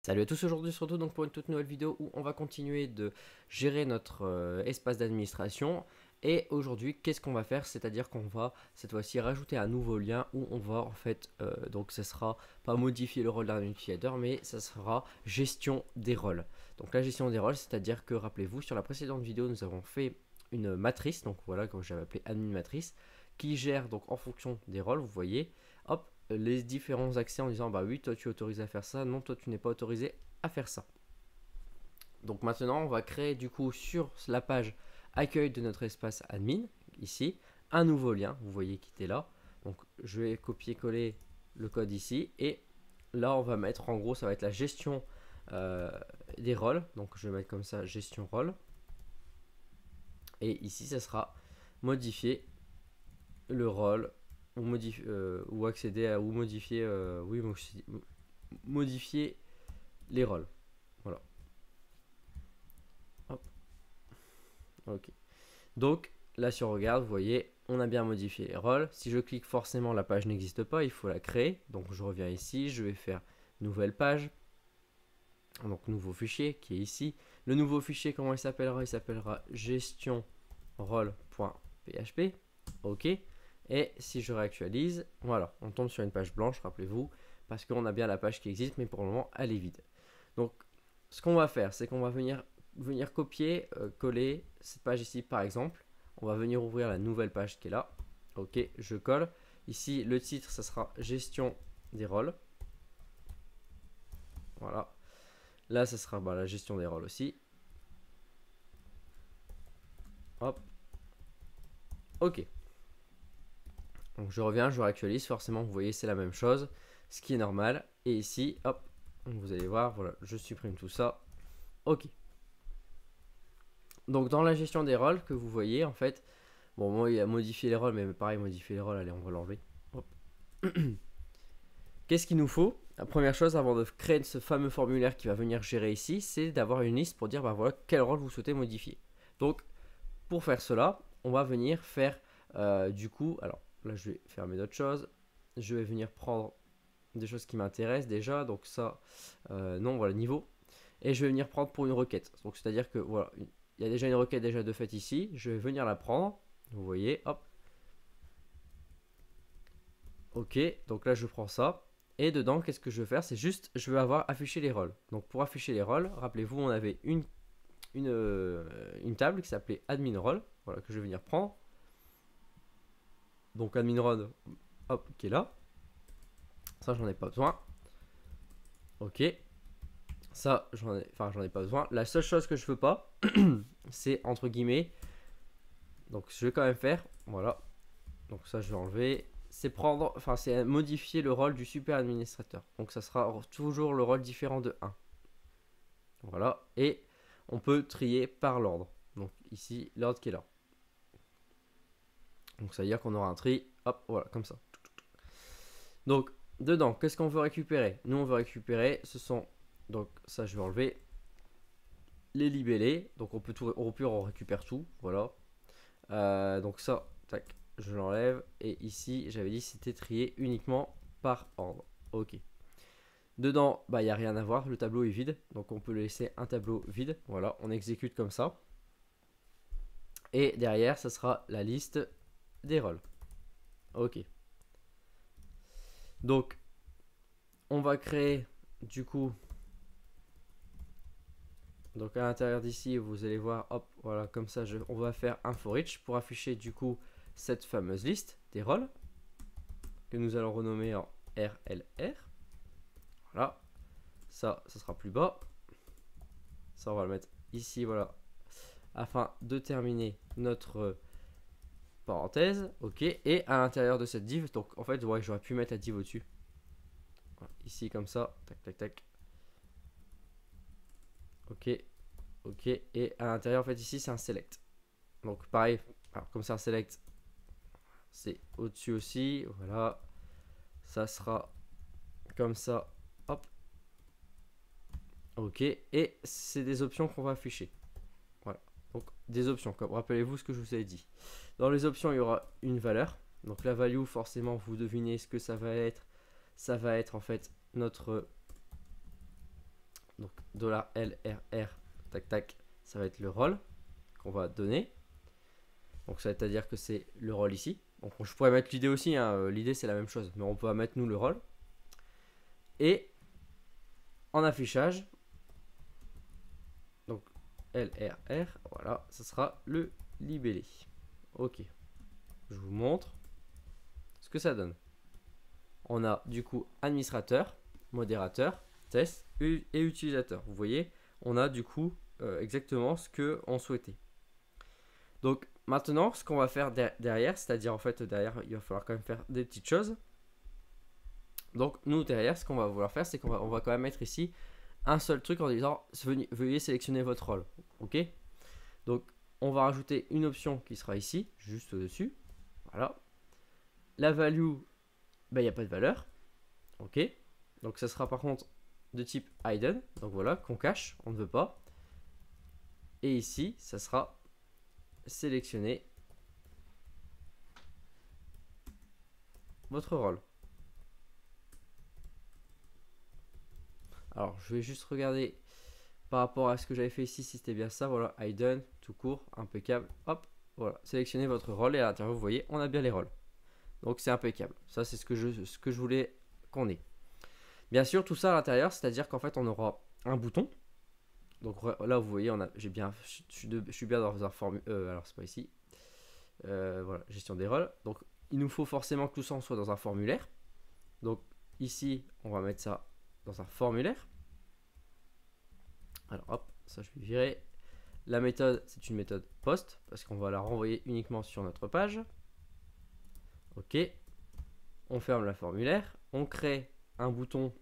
Salut à tous, aujourd'hui on se retrouve donc pour une toute nouvelle vidéo où on va continuer de gérer notre espace d'administration. Et aujourd'hui, qu'est-ce qu'on va faire? C'est-à-dire qu'on va cette fois-ci rajouter un nouveau lien où on va en fait, donc ça sera pas modifier le rôle d'un utilisateur, mais ça sera gestion des rôles. Donc la gestion des rôles, c'est-à-dire que rappelez-vous, sur la précédente vidéo, nous avons fait une matrice, donc voilà, comme j'avais appelé admin matrice, qui gère donc en fonction des rôles, vous voyez, hop, les différents accès en disant bah oui, toi tu es autorisé à faire ça, non, toi tu n'es pas autorisé à faire ça. Donc maintenant on va créer du coup sur la page accueil de notre espace admin ici un nouveau lien, vous voyez qui était là. Donc je vais copier-coller le code ici et là on va mettre en gros ça va être la gestion des rôles. Donc je vais mettre comme ça gestion rôle et ici ça sera modifier le rôle ou, ou accéder à ou modifier oui modifier les rôles. Voilà. Hop. Ok. Donc là si on regarde, vous voyez, on a bien modifié les rôles. Si je clique, forcément la page n'existe pas, il faut la créer. Donc je reviens ici, je vais faire nouvelle page. Donc nouveau fichier qui est ici. Le nouveau fichier, comment il s'appellera? Il s'appellera gestion rôle.php. Ok. Et si je réactualise, voilà, on tombe sur une page blanche, rappelez-vous, parce qu'on a bien la page qui existe, mais pour le moment, elle est vide. Donc, ce qu'on va faire, c'est qu'on va venir copier, coller cette page ici, par exemple. On va venir ouvrir la nouvelle page qui est là. Ok, je colle. Ici, le titre, ça sera gestion des rôles. Voilà. Là, ça sera la gestion des rôles aussi. Hop. Ok. Donc je reviens, je réactualise, forcément vous voyez c'est la même chose, ce qui est normal. Et ici, hop, vous allez voir, voilà, je supprime tout ça. Ok. Donc dans la gestion des rôles que vous voyez en fait, bon moi il a modifié les rôles, mais pareil modifier les rôles, allez on va l'enlever. Qu'est-ce qu'il nous faut? La première chose avant de créer ce fameux formulaire qui va venir gérer ici, c'est d'avoir une liste pour dire bah voilà quel rôle vous souhaitez modifier. Donc pour faire cela, on va venir faire du coup, alors là je vais fermer d'autres choses, je vais venir prendre des choses qui m'intéressent déjà, donc ça, non, voilà, niveau, et je vais venir prendre pour une requête. Donc c'est à dire que voilà, il y a déjà une requête déjà de fait ici, je vais venir la prendre, vous voyez, hop, ok, donc là je prends ça, et dedans qu'est-ce que je vais faire, c'est juste, je vais avoir affiché les rôles. Donc pour afficher les rôles, rappelez-vous, on avait une table qui s'appelait admin role, voilà, que je vais venir prendre. Donc admin role, hop, qui est là. Ça, j'en ai pas besoin. Ok. Ça, j'en ai pas besoin. La seule chose que je veux pas, c'est entre guillemets. Donc, je vais quand même faire. Voilà. Donc, ça, je vais enlever. C'est prendre, c'est modifier le rôle du super administrateur. Donc, ça sera toujours le rôle différent de 1. Voilà. Et on peut trier par l'ordre. Donc, ici, l'ordre qui est là. Donc, ça veut dire qu'on aura un tri. Hop, voilà, comme ça. Donc, dedans, qu'est-ce qu'on veut récupérer? Nous, on veut récupérer, ce sont, donc ça, je vais enlever les libellés. Donc, on peut tout, au pire, on récupère tout. Voilà. Donc, ça, tac, je l'enlève. Et ici, j'avais dit c'était trié uniquement par ordre. Ok. Dedans, bah, il n'y a rien à voir. Le tableau est vide. Donc, on peut laisser un tableau vide. Voilà, on exécute comme ça. Et derrière, ça sera la liste des rôles. Ok. Donc, on va créer du coup. Donc à l'intérieur d'ici, vous allez voir, hop, voilà, comme ça, on va faire un for each pour afficher du coup cette fameuse liste des rôles que nous allons renommer en RLR. Voilà, ça sera plus bas. Ça, on va le mettre ici, voilà, afin de terminer notre parenthèse. Ok, et à l'intérieur de cette div, donc en fait, ouais, j'aurais pu mettre la div au-dessus. Voilà, ici, comme ça, tac, tac, tac. Ok, ok, et à l'intérieur, en fait, ici, c'est un select. Donc pareil, alors, comme c'est un select, c'est au-dessus aussi, voilà, ça sera comme ça, hop, ok, et c'est des options qu'on va afficher, voilà, donc des options, comme rappelez-vous ce que je vous ai dit. Dans les options, il y aura une valeur, donc la value, forcément, vous devinez ce que ça va être en fait notre Donc $LRR, tac tac, ça va être le rôle qu'on va donner. Donc ça veut dire que c'est le rôle ici. Donc je pourrais mettre l'idée aussi, hein. L'idée c'est la même chose, mais on peut mettre nous le rôle. Et en affichage, donc LRR, voilà, ça sera le libellé. Ok, je vous montre ce que ça donne. On a du coup administrateur, modérateur, test et utilisateur. Vous voyez, on a du coup exactement ce que on souhaitait. Donc maintenant, ce qu'on va faire derrière, c'est-à-dire en fait derrière, il va falloir quand même faire des petites choses. Donc nous derrière, ce qu'on va vouloir faire, c'est qu'on va quand même mettre ici un seul truc en disant veuillez sélectionner votre rôle. Ok. Donc on va rajouter une option qui sera ici, juste au-dessus. Voilà. La value, ben, il n'y a pas de valeur. Ok. Donc ça sera par contre de type hidden. Donc voilà, qu'on cache, on ne veut pas. Et ici, ça sera sélectionner votre rôle. Alors je vais juste regarder par rapport à ce que j'avais fait ici, si c'était bien ça. Voilà, hidden, tout court, impeccable. Hop, voilà, sélectionnez votre rôle et à l'intérieur, vous voyez, on a bien les rôles. Donc c'est impeccable. Ça, c'est ce que je voulais qu'on ait. Bien sûr, tout ça à l'intérieur, c'est-à-dire qu'en fait, on aura un bouton. Donc là, vous voyez, je suis bien dans un formulaire. Alors, c'est pas ici. Voilà, gestion des rôles. Donc, il nous faut forcément que tout ça soit dans un formulaire. Donc, ici, on va mettre ça dans un formulaire. Alors, hop, ça, je vais virer. La méthode, c'est une méthode post, parce qu'on va la renvoyer uniquement sur notre page. Ok. On ferme la formulaire. On crée un bouton.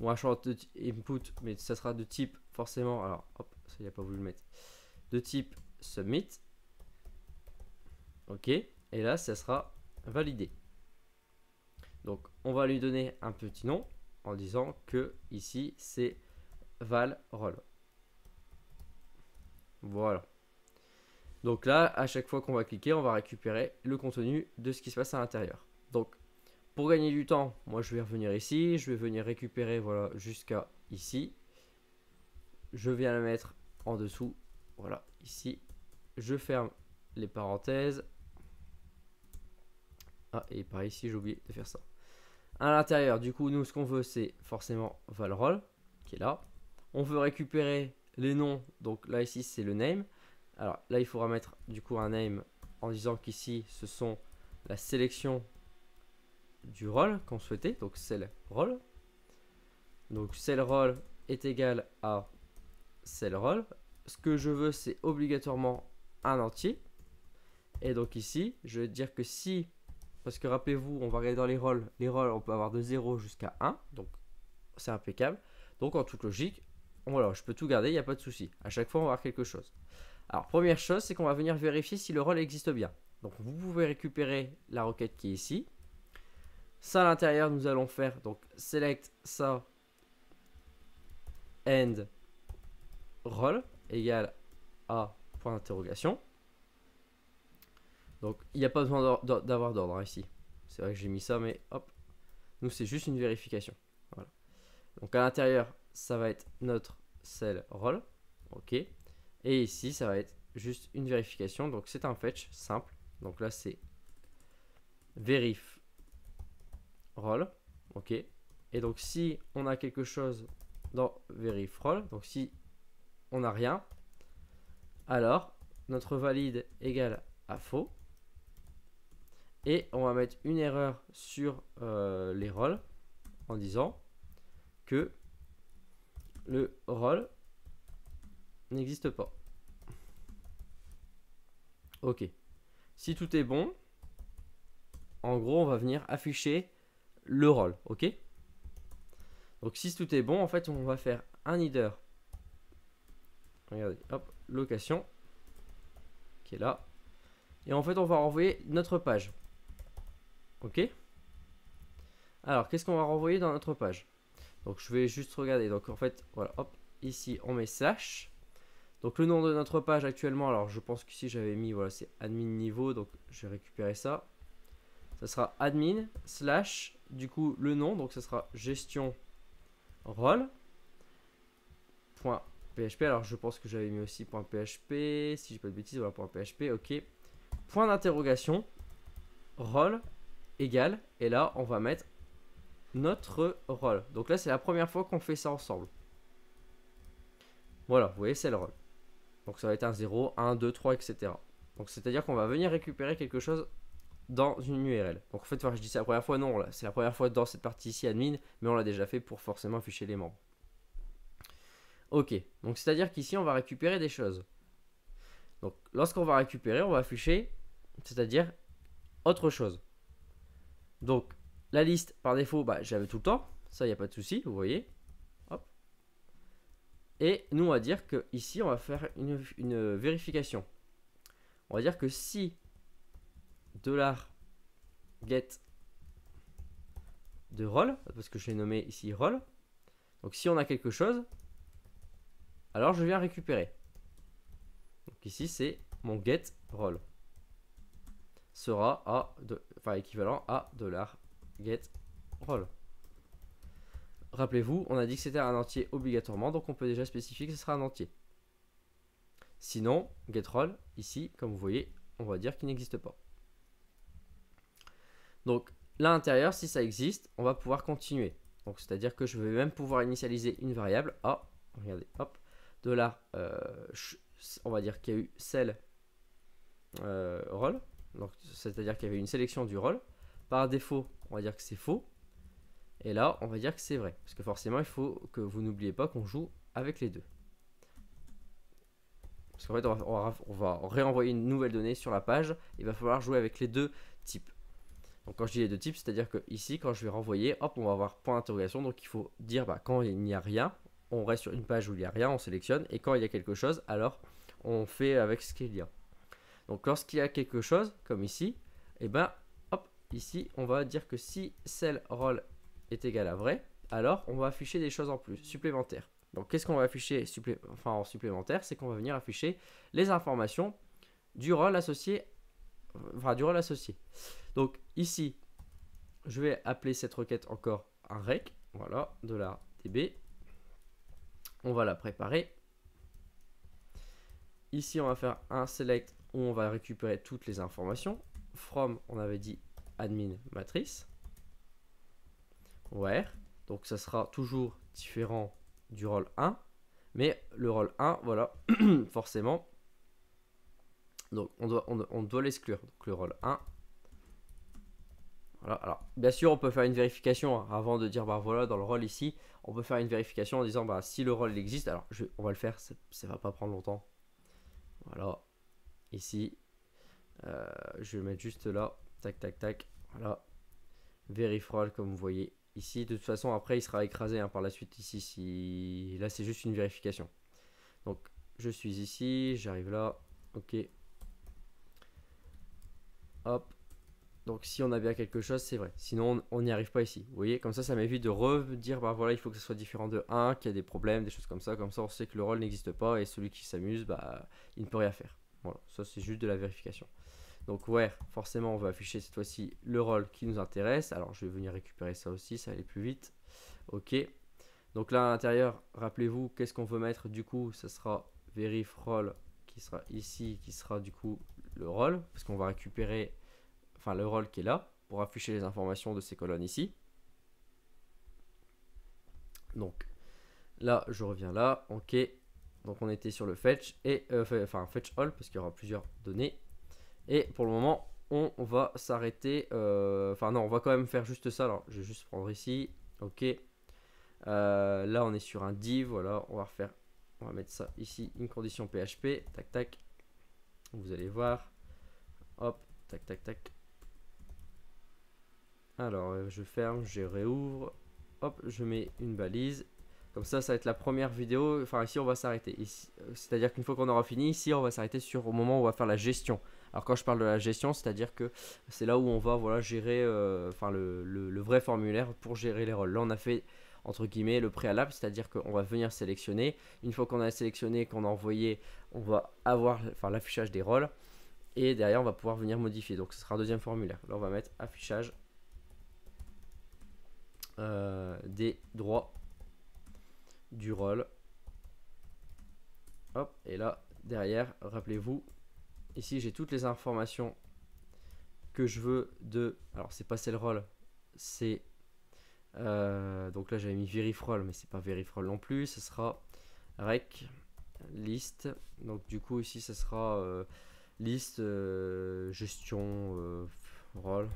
On va changer de input, mais ça sera de type forcément. Alors, hop, ça il n'a pas voulu le mettre. De type submit. Ok. Et là, ça sera validé. Donc, on va lui donner un petit nom en disant que ici, c'est val role. Voilà. Donc là, à chaque fois qu'on va cliquer, on va récupérer le contenu de ce qui se passe à l'intérieur. Donc, pour gagner du temps, moi je vais revenir ici, je vais venir récupérer voilà jusqu'à ici. Je viens le mettre en dessous, voilà ici. Je ferme les parenthèses. Ah, et par ici, j'ai oublié de faire ça. À l'intérieur, du coup, nous ce qu'on veut, c'est forcément valrole qui est là. On veut récupérer les noms, donc là ici c'est le name. Alors là, il faudra mettre du coup un name en disant qu'ici ce sont la sélection du rôle qu'on souhaitait, donc cell rôle. Donc cell rôle est égal à cell rôle. Ce que je veux, c'est obligatoirement un entier. Et donc ici, je vais dire que si, parce que rappelez-vous, on va regarder dans les rôles on peut avoir de 0 jusqu'à 1, donc c'est impeccable. Donc en toute logique, voilà, je peux tout garder, il n'y a pas de souci. À chaque fois, on va avoir quelque chose. Alors première chose, c'est qu'on va venir vérifier si le rôle existe bien. Donc vous pouvez récupérer la requête qui est ici. Ça à l'intérieur, nous allons faire donc select ça end role égale à point d'interrogation. Donc il n'y a pas besoin d'avoir d'ordre ici. C'est vrai que j'ai mis ça, mais hop, nous c'est juste une vérification. Voilà. Donc à l'intérieur, ça va être notre cell role, ok. Et ici, ça va être juste une vérification. Donc c'est un fetch simple. Donc là c'est verif role, ok. Et donc si on a quelque chose dans verif role, donc si on n'a rien, alors notre valide égale à faux. Et on va mettre une erreur sur les rôles en disant que le rôle n'existe pas. Ok. Si tout est bon, en gros, on va venir afficher le rôle. Ok. Donc si tout est bon, en fait, on va faire un header. Regardez, hop, location qui est là. Et en fait, on va renvoyer notre page. Ok. Alors, qu'est-ce qu'on va renvoyer dans notre page? Donc, je vais juste regarder. Donc, en fait, voilà, hop, ici, on met slash. Donc, le nom de notre page actuellement, alors, je pense qu'ici, j'avais mis, voilà, c'est admin niveau. Donc, je vais récupérer ça. Ça sera admin slash, du coup, le nom. Donc, ça sera gestion rôle. .php, alors je pense que j'avais mis aussi .php, si j'ai pas de bêtises, voilà, .php, ok. Point d'interrogation, rôle égale, et là on va mettre notre rôle. Donc là c'est la première fois qu'on fait ça ensemble. Voilà, vous voyez, c'est le rôle. Donc ça va être un 0, 1, 2, 3, etc. Donc c'est à dire qu'on va venir récupérer quelque chose dans une URL. Donc en fait, je dis c'est la première fois, non, c'est la première fois dans cette partie ici admin, mais on l'a déjà fait pour forcément afficher les membres. Ok, donc c'est à dire qu'ici on va récupérer des choses. Donc lorsqu'on va récupérer, on va afficher, c'est-à-dire autre chose. Donc la liste par défaut, bah, j'avais tout le temps, ça il n'y a pas de souci, vous voyez. Hop. Et nous on va dire que ici on va faire une vérification. On va dire que si $get de rôle, parce que je l'ai nommé ici rôle, donc si on a quelque chose, alors je viens récupérer. Donc ici c'est mon get rôle sera équivalent à $get rôle. Rappelez-vous, on a dit que c'était un entier obligatoirement, donc on peut déjà spécifier que ce sera un entier. Sinon, getRoll, ici, comme vous voyez, on va dire qu'il n'existe pas. Donc là, à l'intérieur, si ça existe, on va pouvoir continuer. Donc c'est-à-dire que je vais même pouvoir initialiser une variable. Ah, regardez, hop, on va dire qu'il y a eu cell rôle. Donc c'est-à-dire qu'il y avait une sélection du rôle. Par défaut, on va dire que c'est faux. Et là, on va dire que c'est vrai. Parce que forcément, il faut que vous n'oubliez pas qu'on joue avec les deux. Parce qu'en fait, on va réenvoyer une nouvelle donnée sur la page. Il va falloir jouer avec les deux types. Donc quand je dis les deux types, c'est-à-dire que ici, quand je vais renvoyer, hop, on va avoir point d'interrogation. Donc il faut dire quand il n'y a rien, on reste sur une page où il n'y a rien, on sélectionne. Et quand il y a quelque chose, alors on fait avec ce qu'il y a. Donc lorsqu'il y a quelque chose, comme ici, et ben hop, ici, on va dire que si cell rôle est égal à vrai, alors on va afficher des choses en plus, supplémentaires. Donc qu'est-ce qu'on va afficher en supplémentaire? C'est qu'on va venir afficher les informations du rôle associé. Donc ici, je vais appeler cette requête encore un rec. Voilà, $db. On va la préparer. Ici, on va faire un select où on va récupérer toutes les informations. From, on avait dit admin matrice. Where, donc ça sera toujours différent du rôle 1. Mais le rôle 1, voilà, forcément. Donc on doit l'exclure. Donc le rôle 1. Voilà, alors bien sûr on peut faire une vérification avant de dire bah voilà dans le rôle ici on peut faire une vérification en disant bah si le rôle existe, alors on va le faire, ça va pas prendre longtemps. Voilà, ici je vais mettre juste là, tac tac tac, voilà, verif rôle comme vous voyez ici. De toute façon après il sera écrasé par la suite ici, si là c'est juste une vérification. Donc je suis ici, j'arrive là, ok, hop. Donc si on a bien quelque chose, c'est vrai. Sinon, on n'y arrive pas ici. Vous voyez, comme ça m'évite de redire, bah voilà, il faut que ce soit différent de 1, qu'il y a des problèmes, des choses comme ça. Comme ça, on sait que le rôle n'existe pas et celui qui s'amuse, bah, il ne peut rien faire. Voilà, ça c'est juste de la vérification. Donc where, forcément, on va afficher cette fois-ci le rôle qui nous intéresse. Alors je vais venir récupérer ça aussi, ça va aller plus vite. Ok. Donc là, à l'intérieur, rappelez-vous, qu'est-ce qu'on veut mettre du coup? Ça sera verif rôle qui sera ici, qui sera du coup le rôle, parce qu'on va récupérer le rôle qui est là pour afficher les informations de ces colonnes ici. Donc là je reviens là, ok, donc on était sur le fetch et fetch all parce qu'il y aura plusieurs données et pour le moment on va s'arrêter, non, on va quand même faire juste ça. Alors je vais juste prendre ici, ok, là on est sur un div, voilà, on va mettre ça ici, une condition PHP, tac tac, vous allez voir, hop, tac tac tac. Alors je ferme, je réouvre, hop, je mets une balise. Comme ça va être la première vidéo. Enfin ici on va s'arrêter. C'est-à-dire qu'une fois qu'on aura fini, ici on va s'arrêter au moment où on va faire la gestion. Alors quand je parle de la gestion, c'est-à-dire que c'est là où on va gérer le vrai formulaire pour gérer les rôles. Là on a fait entre guillemets le préalable, c'est-à-dire qu'on va venir sélectionner. Une fois qu'on a sélectionné, qu'on a envoyé, on va avoir l'affichage des rôles. Et derrière on va pouvoir venir modifier. Donc ce sera un deuxième formulaire. Là on va mettre affichage des droits du rôle. Hop, et là, derrière, rappelez-vous, ici j'ai toutes les informations que je veux de... Alors, c'est pas cell rôle, c'est... donc là, j'avais mis verifrol, mais c'est pas verifrol non plus. Ce sera rec liste. Donc, du coup, ici, ce sera liste gestion rôle.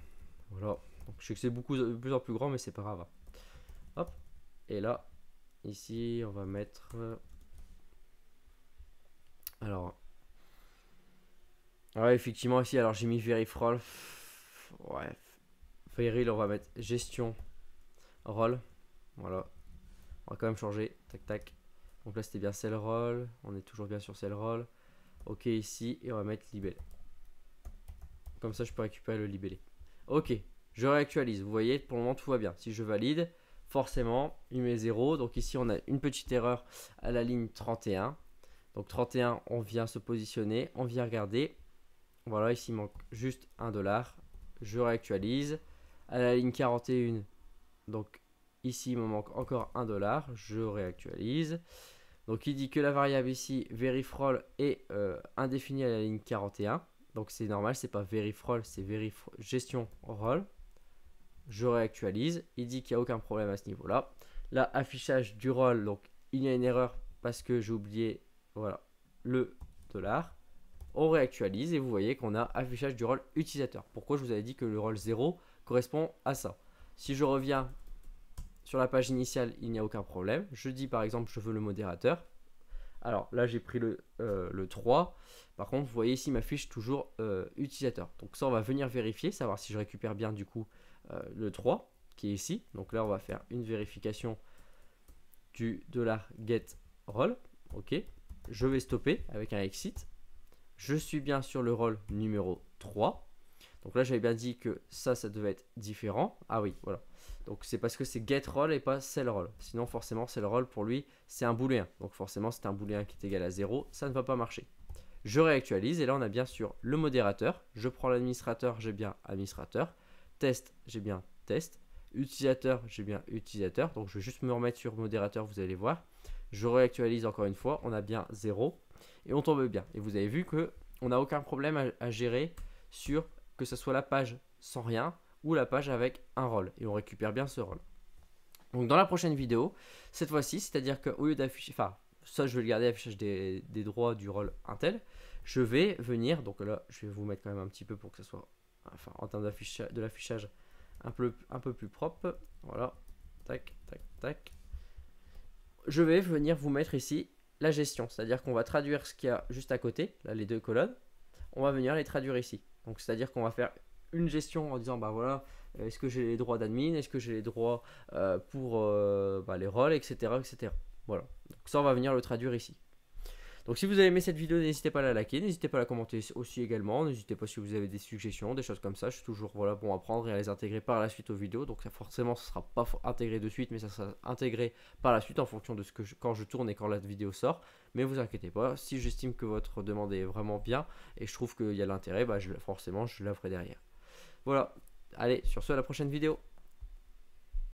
Voilà. Donc, je sais que c'est de plus en plus grand, mais c'est pas grave. Hop, et là, ici, on va mettre... alors, ouais, effectivement, ici, alors j'ai mis verifrol. Ouais, veril, on va mettre gestion rôle. Voilà, on va quand même changer. Tac, tac. Donc là, c'était bien cell rôle. On est toujours bien sur cell rôle. Ok, ici, et on va mettre libellé. Comme ça, je peux récupérer le libellé. Ok, je réactualise. Vous voyez, pour le moment, tout va bien. Si je valide, forcément, il met 0. Donc ici, on a une petite erreur à la ligne 31. Donc 31, on vient se positionner, on vient regarder. Voilà, ici il manque juste $1. Je réactualise. À la ligne 41, donc ici il me manque encore $1. Je réactualise. Donc il dit que la variable ici, verifrol, est indéfinie à la ligne 41. Donc c'est normal, c'est pas verifrol, c'est gestion rôle. Je réactualise. Il dit qu'il n'y a aucun problème à ce niveau-là. Là, affichage du rôle, donc il y a une erreur parce que j'ai oublié, voilà, le $. On réactualise et vous voyez qu'on a affichage du rôle utilisateur. Pourquoi je vous avais dit que le rôle 0 correspond à ça. Si je reviens sur la page initiale, il n'y a aucun problème. Je dis par exemple je veux le modérateur. Alors là j'ai pris le 3. Par contre vous voyez ici il m'affiche toujours utilisateur. Donc ça on va venir vérifier, savoir si je récupère bien du coup le 3 qui est ici. Donc là on va faire une vérification du $get_role. Ok. Je vais stopper avec un exit. Je suis bien sur le rôle numéro 3. Donc là, j'avais bien dit que ça devait être différent. Ah oui, voilà. Donc c'est parce que c'est getRole et pas cellRole. Sinon, forcément, cellRole pour lui, c'est un booléen. Donc forcément, c'est un booléen qui est égal à 0. Ça ne va pas marcher. Je réactualise et là, on a bien sûr le modérateur. Je prends l'administrateur, j'ai bien administrateur. Test, j'ai bien test. Utilisateur, j'ai bien utilisateur. Donc je vais juste me remettre sur modérateur, vous allez voir. Je réactualise encore une fois, on a bien 0. Et on tombe bien. Et vous avez vu que on n'a aucun problème à gérer sur que ce soit la page sans rien ou la page avec un rôle. Et on récupère bien ce rôle. Donc dans la prochaine vidéo, cette fois-ci, c'est-à-dire qu'au lieu d'afficher, enfin, ça je vais le garder affichage des droits du rôle Intel, je vais venir, donc là je vais vous mettre quand même un petit peu pour que ce soit, enfin en termes de l'affichage un peu plus propre. Voilà, tac, tac, tac. Je vais venir vous mettre ici la gestion, c'est-à-dire qu'on va traduire ce qu'il y a juste à côté, là les deux colonnes, on va venir les traduire ici. Donc c'est-à-dire qu'on va faire une gestion en disant bah voilà, est-ce que j'ai les droits d'admin, est-ce que j'ai les droits pour les rôles, etc., etc. Voilà, donc ça on va venir le traduire ici. Donc si vous avez aimé cette vidéo, n'hésitez pas à la liker, n'hésitez pas à la commenter aussi également, n'hésitez pas si vous avez des suggestions, des choses comme ça, je suis toujours bon à prendre et à les intégrer par la suite aux vidéos, donc ça, forcément ce ne sera pas intégré de suite, mais ça sera intégré par la suite en fonction de quand je tourne et quand la vidéo sort, mais vous inquiétez pas, si j'estime que votre demande est vraiment bien et je trouve qu'il y a l'intérêt, forcément je la ferai derrière. Voilà, allez, sur ce à la prochaine vidéo.